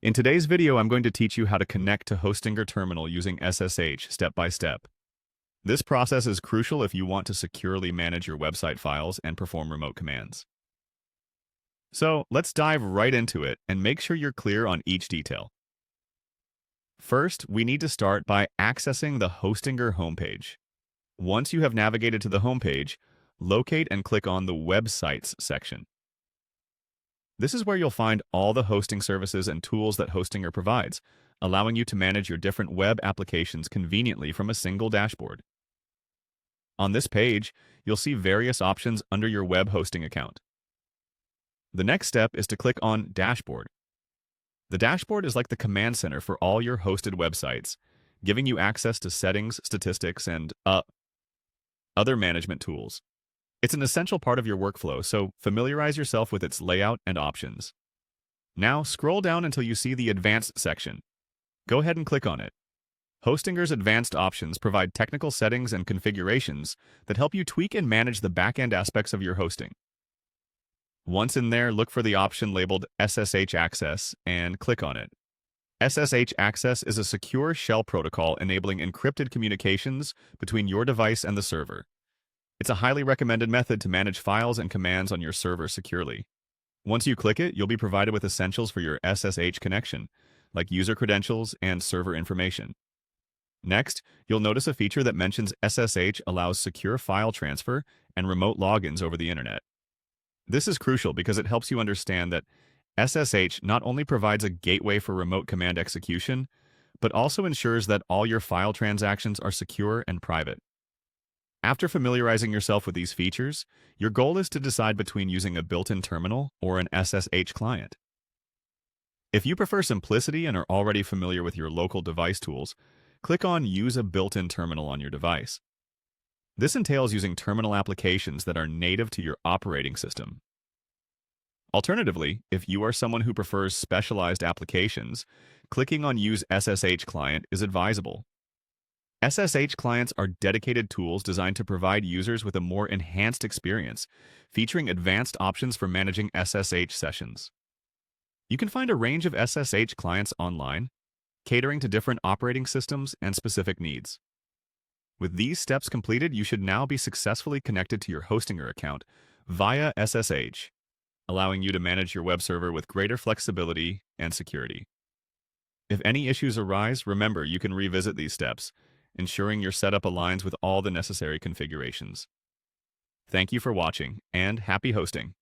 In today's video, I'm going to teach you how to connect to Hostinger terminal using SSH step by step. This process is crucial if you want to securely manage your website files and perform remote commands. So let's dive right into it and make sure you're clear on each detail. First, we need to start by accessing the Hostinger homepage. Once you have navigated to the homepage, locate and click on the Websites section. This is where you'll find all the hosting services and tools that Hostinger provides, allowing you to manage your different web applications conveniently from a single dashboard. On this page, you'll see various options under your web hosting account. The next step is to click on Dashboard. The dashboard is like the command center for all your hosted websites, giving you access to settings, statistics, and other management tools. It's an essential part of your workflow, so familiarize yourself with its layout and options. Now, scroll down until you see the Advanced section. Go ahead and click on it. Hostinger's advanced options provide technical settings and configurations that help you tweak and manage the back-end aspects of your hosting. Once in there, look for the option labeled SSH Access and click on it. SSH Access is a secure shell protocol enabling encrypted communications between your device and the server. It's a highly recommended method to manage files and commands on your server securely. Once you click it, you'll be provided with essentials for your SSH connection, like user credentials and server information. Next, you'll notice a feature that mentions SSH allows secure file transfer and remote logins over the internet. This is crucial because it helps you understand that SSH not only provides a gateway for remote command execution, but also ensures that all your file transactions are secure and private. After familiarizing yourself with these features, your goal is to decide between using a built-in terminal or an SSH client. If you prefer simplicity and are already familiar with your local device tools, click on Use a built-in terminal on your device. This entails using terminal applications that are native to your operating system. Alternatively, if you are someone who prefers specialized applications, clicking on Use SSH client is advisable. SSH clients are dedicated tools designed to provide users with a more enhanced experience, featuring advanced options for managing SSH sessions. You can find a range of SSH clients online, catering to different operating systems and specific needs. With these steps completed, you should now be successfully connected to your Hostinger account via SSH, allowing you to manage your web server with greater flexibility and security. If any issues arise, remember you can revisit these steps, ensuring your setup aligns with all the necessary configurations. Thank you for watching, and happy hosting!